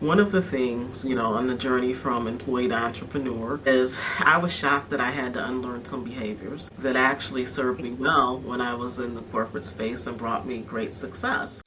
One of the things, on the journey from employee to entrepreneur is I was shocked that I had to unlearn some behaviors that actually served me well when I was in the corporate space and brought me great success.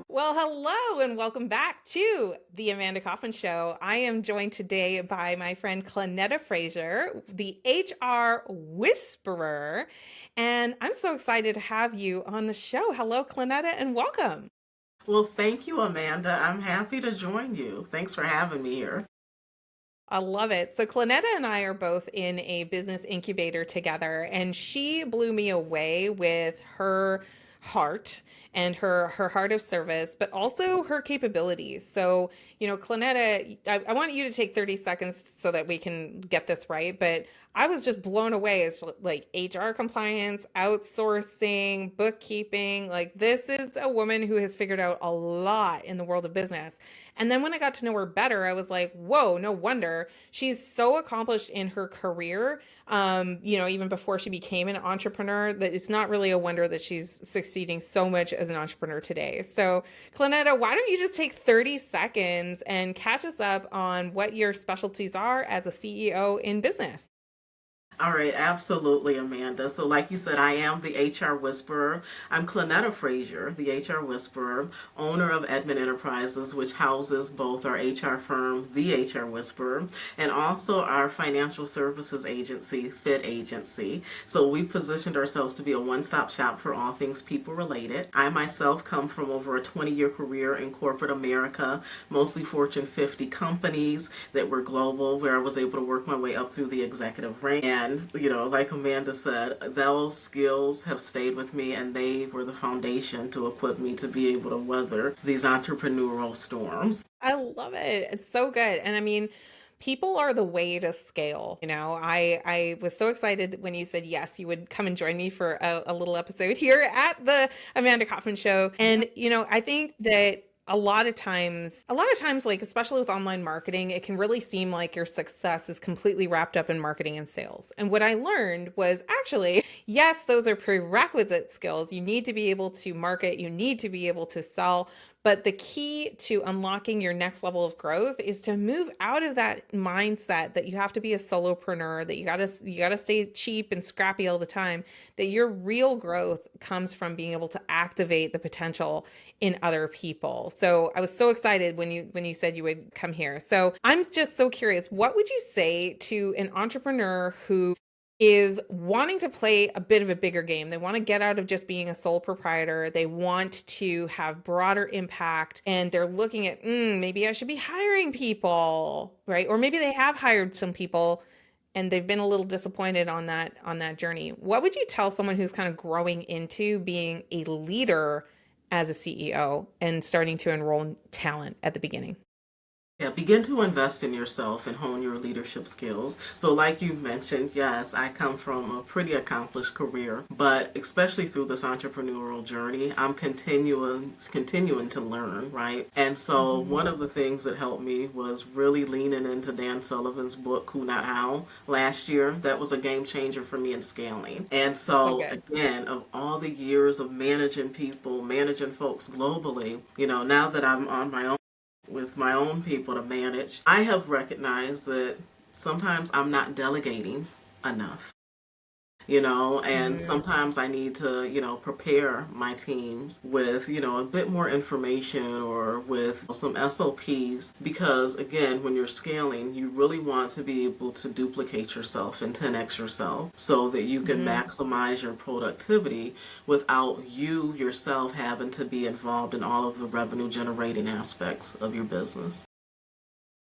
Well, hello and welcome back to the Amanda Kaufman Show. I am joined today by my friend Clenetta Frazier, the HR Whisperer, and I'm so excited to have you on the show. Hello, Clenetta, and welcome. Well, thank you, Amanda. I'm happy to join you. Thanks for having me here. I love it. So, Clenetta and I are both in a business incubator together, and she blew me away with her heart and her heart of service, but also her capabilities. So, Clenetta, I want you to take 30 seconds so that we can get this right. But I was just blown away as like HR compliance, outsourcing, bookkeeping. Like, this is a woman who has figured out a lot in the world of business. And then when I got to know her better, I was like, whoa, no wonder she's so accomplished in her career. Even before she became an entrepreneur, that it's not really a wonder that she's succeeding so much as an entrepreneur today. So, Clenetta, why don't you just take 30 seconds and catch us up on what your specialties are as a CEO in business? All right, absolutely, Amanda. So, like you said, I am the HR Whisperer. I'm Clenetta Frazier, the HR Whisperer, owner of Edmond Enterprises, which houses both our HR firm, the HR Whisperer, and also our financial services agency, Fit Agency. So, we've positioned ourselves to be a one stop shop for all things people related. I myself come from over a 20-year career in corporate America, mostly Fortune 50 companies that were global, where I was able to work my way up through the executive rank. And, like Amanda said, those skills have stayed with me and they were the foundation to equip me to be able to weather these entrepreneurial storms. I love it. It's so good. And I mean, people are the way to scale. I was so excited when you said yes, you would come and join me for a little episode here at the Amanda Kaufman Show. And I think that a lot of times, like especially with online marketing, it can really seem like your success is completely wrapped up in marketing and sales. And what I learned was actually, yes, those are prerequisite skills. You need to be able to market, you need to be able to sell, but the key to unlocking your next level of growth is to move out of that mindset that you have to be a solopreneur, that you got to stay cheap and scrappy all the time, that your real growth comes from being able to activate the potential in other people. So I was so excited when you said you would come here. So I'm just so curious, what would you say to an entrepreneur who is wanting to play a bit of a bigger game? They want to get out of just being a sole proprietor. They want to have broader impact and they're looking at, maybe I should be hiring people, right? Or maybe they have hired some people and they've been a little disappointed on that journey. What would you tell someone who's kind of growing into being a leader as a CEO and starting to enroll talent at the beginning? Yeah, begin to invest in yourself and hone your leadership skills. So, like you mentioned, yes, I come from a pretty accomplished career, but especially through this entrepreneurial journey, I'm continuing to learn, right? And so, Mhm. one of the things that helped me was really leaning into Dan Sullivan's book, Who Not How, last year. That was a game changer for me in scaling. And So so, good. again, of all the years of managing people, managing folks globally, now that I'm on my own with my own people to manage, I have recognized that sometimes I'm not delegating enough, and Mm. sometimes I need to, prepare my teams with, a bit more information or with some SOPs because, again, when you're scaling, you really want to be able to duplicate yourself and 10x yourself so that you can Mhm. maximize your productivity without you yourself having to be involved in all of the revenue generating aspects of your business.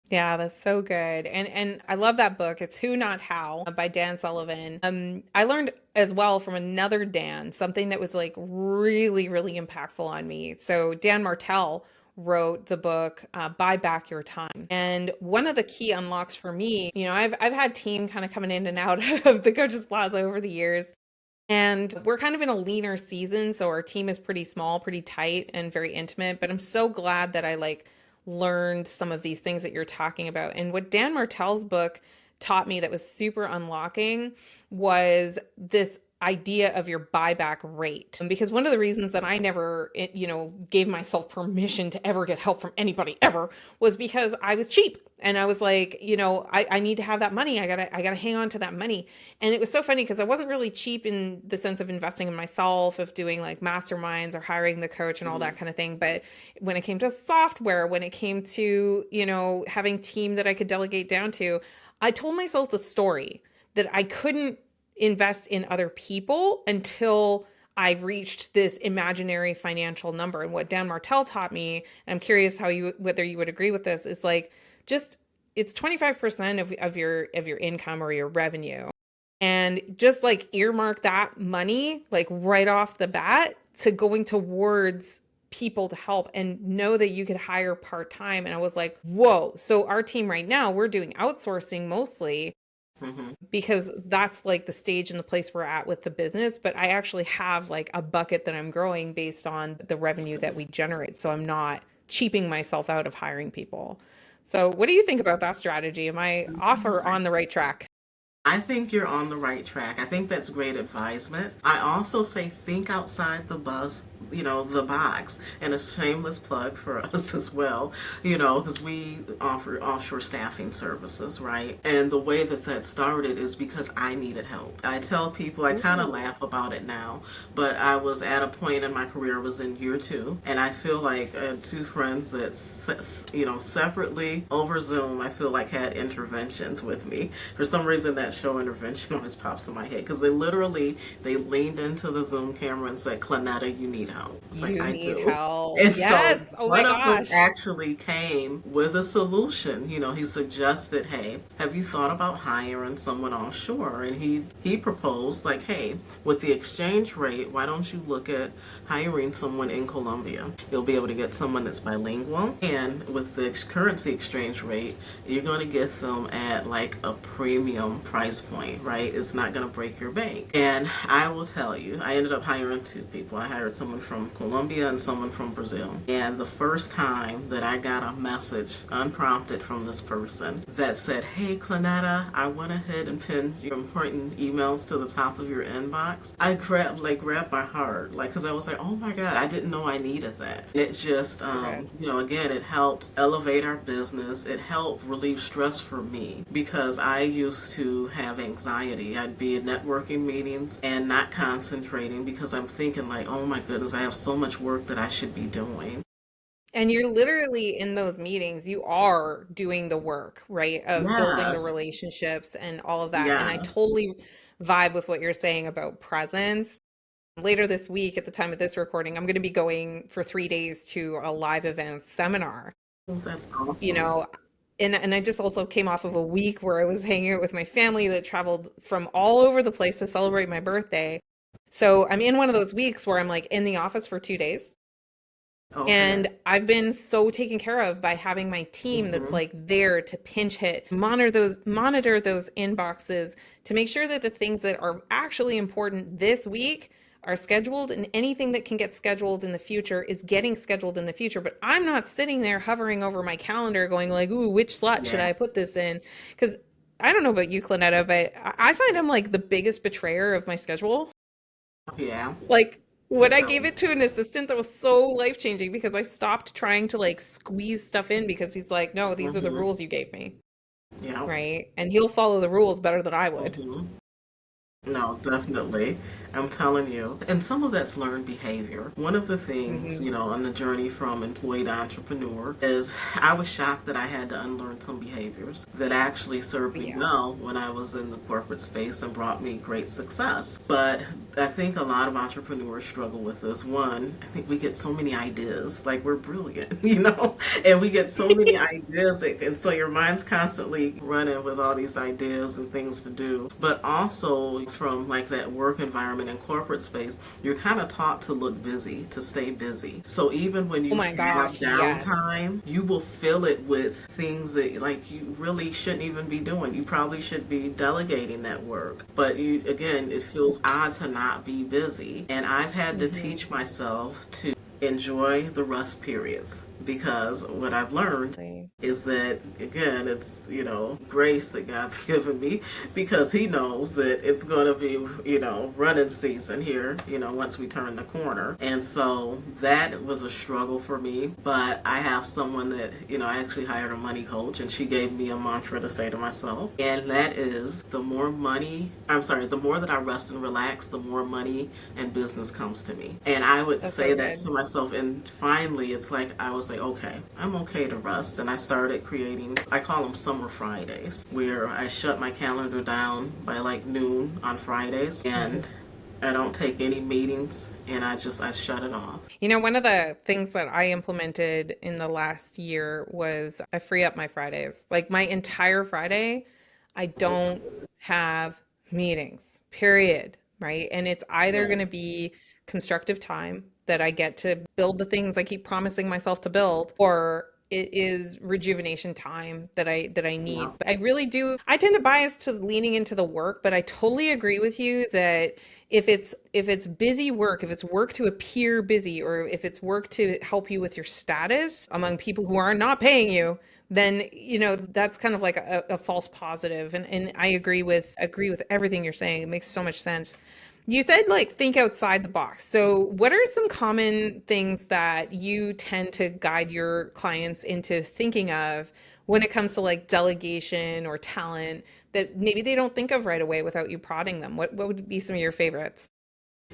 Yeah, that's so good. And I love that book. It's Who Not How by Dan Sullivan. I learned as well from another Dan, something that was like really, really impactful on me. So Dan Martell wrote the book Buy Back Your Time. And one of the key unlocks for me, I've had team kind of coming in and out of the Coaches Plaza over the years. And we're kind of in a leaner season, so our team is pretty small, pretty tight, and very intimate. But I'm so glad that I like learned some of these things that you're talking about. And what Dan Martell's book taught me that was super unlocking was this idea of your buyback rate. Because one of the reasons that I never, gave myself permission to ever get help from anybody ever was because I was cheap. And I was like, I need to have that money. I gotta hang on to that money. And it was so funny because I wasn't really cheap in the sense of investing in myself, of doing like masterminds or hiring the coach and all that kind of thing. But when it came to software, when it came to, having team that I could delegate down to, I told myself the story that I couldn't invest in other people until I reached this imaginary financial number. And what Dan Martell taught me, and I'm curious whether you would agree with this, is like just it's 25% of your income or your revenue. And just like earmark that money like right off the bat to going towards people to help and know that you could hire part-time. And I was like, whoa. So our team right now, we're doing outsourcing mostly because that's like the stage and the place we're at with the business. But I actually have like a bucket that I'm growing based on the revenue that we generate. So I'm not cheaping myself out of hiring people. So what do you think about that strategy? Am I off or on the right track? I think you're on the right track. I think that's great advisement. I also say think outside the the box, and a shameless plug for us as well, because we offer offshore staffing services, right? And the way that started is because I needed help. I tell people, I kind of Ooh. laugh about it now, but I was at a point in my career, I was in year two, and I feel like two friends that, separately over Zoom, I feel like had interventions with me. For some reason, that show Intervention always pops in my head because they leaned into the Zoom camera and said, Clenetta, you need help. It's like, You I need do. help. And so Yes. Oh my one of them gosh. actually came with a solution. He suggested, hey, have you thought about hiring someone offshore? And he proposed, like, hey, with the exchange rate, why don't you look at hiring someone in Colombia? You'll be able to get someone that's bilingual. And with the currency exchange rate, you're going to get them at like a premium price point, right? It's not going to break your bank. And I will tell you, I ended up hiring two people. I hired someone from Colombia and someone from Brazil. And the first time that I got a message unprompted from this person that said, hey, Clenetta, I went ahead and pinned your important emails to the top of your inbox, I grabbed my heart, like, because I was like, oh my God, I didn't know I needed that. And it just, So good. again, it helped elevate our business. It helped relieve stress for me because I used to have anxiety. I'd be in networking meetings and not concentrating because I'm thinking like, oh my goodness, I have so much work that I should be doing. And you're literally in those meetings, you are doing the work, right? Of building the Yes, relationships and all of that. And I yes. totally vibe with what you're saying about presence. Later this week, at the time of this recording, I'm going to be going for 3 days to a live event seminar, Well, that's you awesome. know, and I just also came off of a week where I was hanging out with my family that traveled from all over the place to celebrate my birthday. So I'm in one of those weeks where I'm like in the office for 2 days. Okay. And I've been so taken care of by having my team that's Hmm. like there to pinch hit, monitor those inboxes to make sure that the things that are actually important this week are scheduled, and anything that can get scheduled in the future is getting scheduled in the future. But I'm not sitting there hovering over my calendar going like, "Ooh, which slot should Yeah. I put this in?" Because I don't know about you, Clenetta, but I find I'm like the biggest betrayer of my schedule. Yeah. Like when I gave No. it to an assistant, that was so life changing because I stopped trying to like squeeze stuff in because he's like, no, these are the Hmm. rules you gave me. Yeah. Right. And he'll follow the rules better than I would. Hmm. No, definitely. I'm telling you. And some of that's learned behavior. One of the things, Hmm. on the journey from employee to entrepreneur is I was shocked that I had to unlearn some behaviors that actually served me Yeah. well when I was in the corporate space and brought me great success. But I think a lot of entrepreneurs struggle with this. One, I think we get so many ideas, like we're brilliant, and we get so many ideas, and so your mind's constantly running with all these ideas and things to do. But also from like that work environment and corporate space, you're kind of taught to look busy, to stay busy. So even when Oh you my have gosh. Yes. downtime, you will fill it with things that like you really shouldn't even be doing. You probably should be delegating that work. But you again, it feels odd to not not be busy. And I've had to Mm-hmm. teach myself to enjoy the rest periods, because what I've learned is that, again, it's, grace that God's given me, because He knows that it's going to be, running season here, once we turn the corner. And so that was a struggle for me. But I have someone that, I actually hired a money coach, and she gave me a mantra to say to myself. And that is, the more that I rest and relax, the more money and business comes to me. And I would That's say so that to good. myself. And finally, it's like I was like, okay, I'm okay to rest. And I started creating, I call them summer Fridays, where I shut my calendar down by like noon on Fridays, Mm-hmm. and I don't take any meetings, and I shut it off. One of the things that I implemented in the last year was I free up my Fridays. Like my entire Friday, I It's don't have meetings, period. Right. And it's either yeah, going to be constructive time that I get to build the things I keep promising myself to build, or it is rejuvenation time that I yeah, need. But I really do, I tend to bias to leaning into the work, but I totally agree with you that if it's busy work, if it's work to appear busy, or if it's work to help you with your status among people who are not paying you, then that's kind of like a false positive. And I agree with everything you're saying. It makes so much sense. You said like think outside the box. So what are some common things that you tend to guide your clients into thinking of when it comes to like delegation or talent that maybe they don't think of right away without you prodding them? What would be some of your favorites?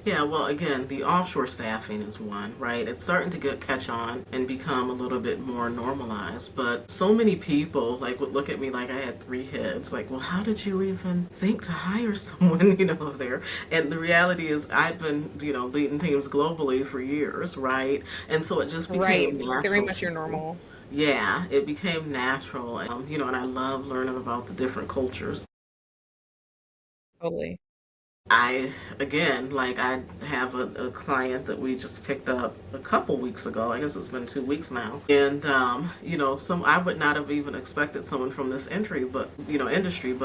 yeah. Well, again, the offshore staffing is one, right? It's starting to catch on and become a little bit more normalized. But so many people like would look at me like I had three heads. Like, well, how did you even think to hire someone, there? And the reality is, I've been, leading teams globally for years, right? And so it just became Right. Very natural much to your me. normal. Yeah, it became natural, and I love learning about the different cultures. Totally. I, again, like I have a client that we just picked up a couple weeks ago. I guess it's been 2 weeks now. And, some, I would not have even expected someone from this industry, but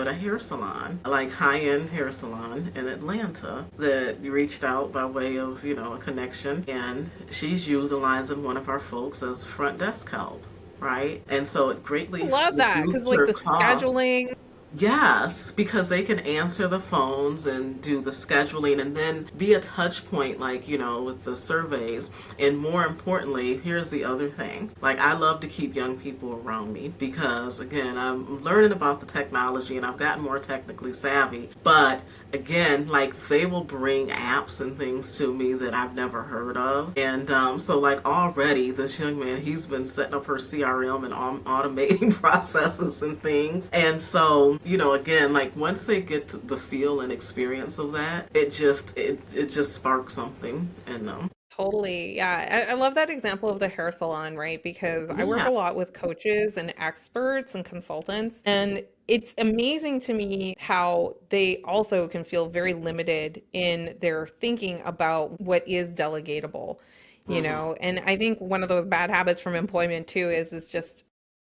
a hair salon, like high-end hair salon in Atlanta, that reached out by way of, a connection. And she's utilizing one of our folks as front desk help, right? And so it I greatly love that because reduced like her the cost. scheduling. Yes, because they can answer the phones and do the scheduling and then be a touch point, like, with the surveys. And more importantly, here's the other thing. Like, I love to keep young people around me because, again, I'm learning about the technology and I've gotten more technically savvy. But again, like, they will bring apps and things to me that I've never heard of. And so, like, already this young man, he's been setting up her CRM and automating processes and things. And so, again, like, once they get to the feel and experience of that, it just sparks something in them. Totally. Yeah. I love that example of the hair salon, right? Because I work Yeah. a lot with coaches and experts and consultants, and it's amazing to me how they also can feel very limited in their thinking about what is delegatable, Hmm. And I think one of those bad habits from employment too is just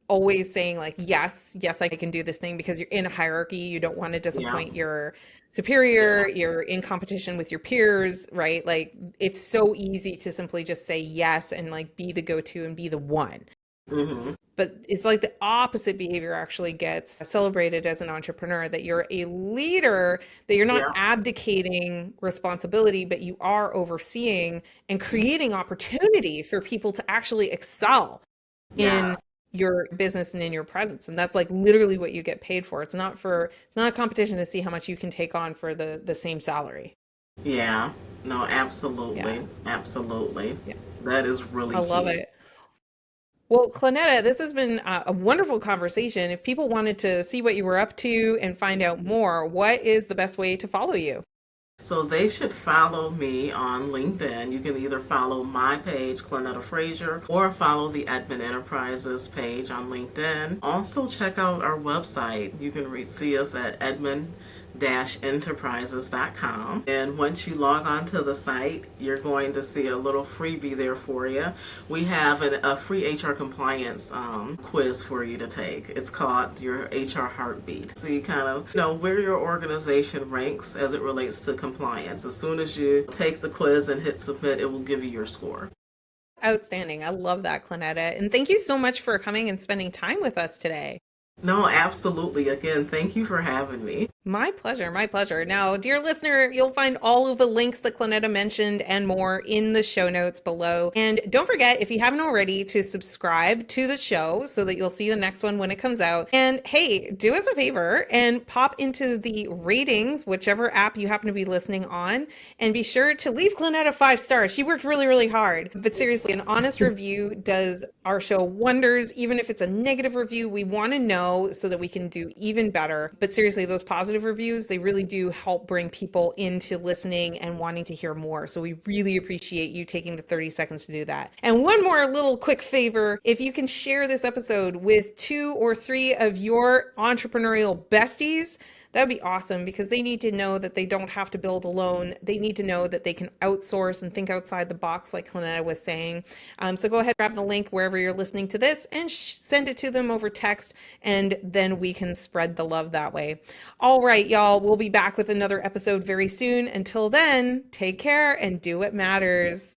always saying like yes, yes, I can do this thing because you're in a hierarchy, you don't want to Yeah. disappoint your Yeah. superior, you're in competition with your peers, right? Like it's so easy to simply just say yes and like be the go-to and be the one. Hmm. But it's like the opposite behavior actually gets celebrated as an entrepreneur, that you're a leader, that you're not Yeah. abdicating responsibility, but you are overseeing and creating opportunity for people to actually excel Yeah. in your business and in your presence. And that's like literally what you get paid for. It's not a competition to see how much you can take on for the same salary. Yeah. No, Yeah. absolutely. Absolutely. Yeah. That is I really love key. it. Well, Clenetta, this has been a wonderful conversation. If people wanted to see what you were up to and find out more, what is the best way to follow you? So they should follow me on LinkedIn. You can either follow my page, Clenetta Frazier, or follow the Admin Enterprises page on LinkedIn. Also, check out our website. You can see us at enterprises.com. And once you log on to the site, you're going to see a little freebie there for you. We have a free HR compliance quiz for you to take. It's called your HR Heartbeat. So you kind of know where your organization ranks as it relates to compliance. As soon as you take the quiz and hit submit, it will give you your score. Outstanding. I love that, Clenetta. And thank you so much for coming and spending time with us today. No, absolutely. Again, thank you for having me. My pleasure. My pleasure. Now, dear listener, you'll find all of the links that Clenetta mentioned and more in the show notes below. And don't forget, if you haven't already, to subscribe to the show so that you'll see the next one when it comes out. And hey, do us a favor and pop into the ratings, whichever app you happen to be listening on, and be sure to leave Clenetta 5 stars. She worked really, really hard. But seriously, an honest review does our show wonders. Even if it's a negative review, we want to know so that we can do even better. But seriously, those positive reviews, they really do help bring people into listening and wanting to hear more. So we really appreciate you taking the 30 seconds to do that. And one more little quick favor, if you can share this episode with 2 or 3 of your entrepreneurial besties, that'd be awesome, because they need to know that they don't have to build alone. They need to know that they can outsource and think outside the box, like Clenetta was saying. So go ahead, grab the link wherever you're listening to this and send it to them over text, and then we can spread the love that way. All right, y'all, we'll be back with another episode very soon. Until then, take care and do what matters.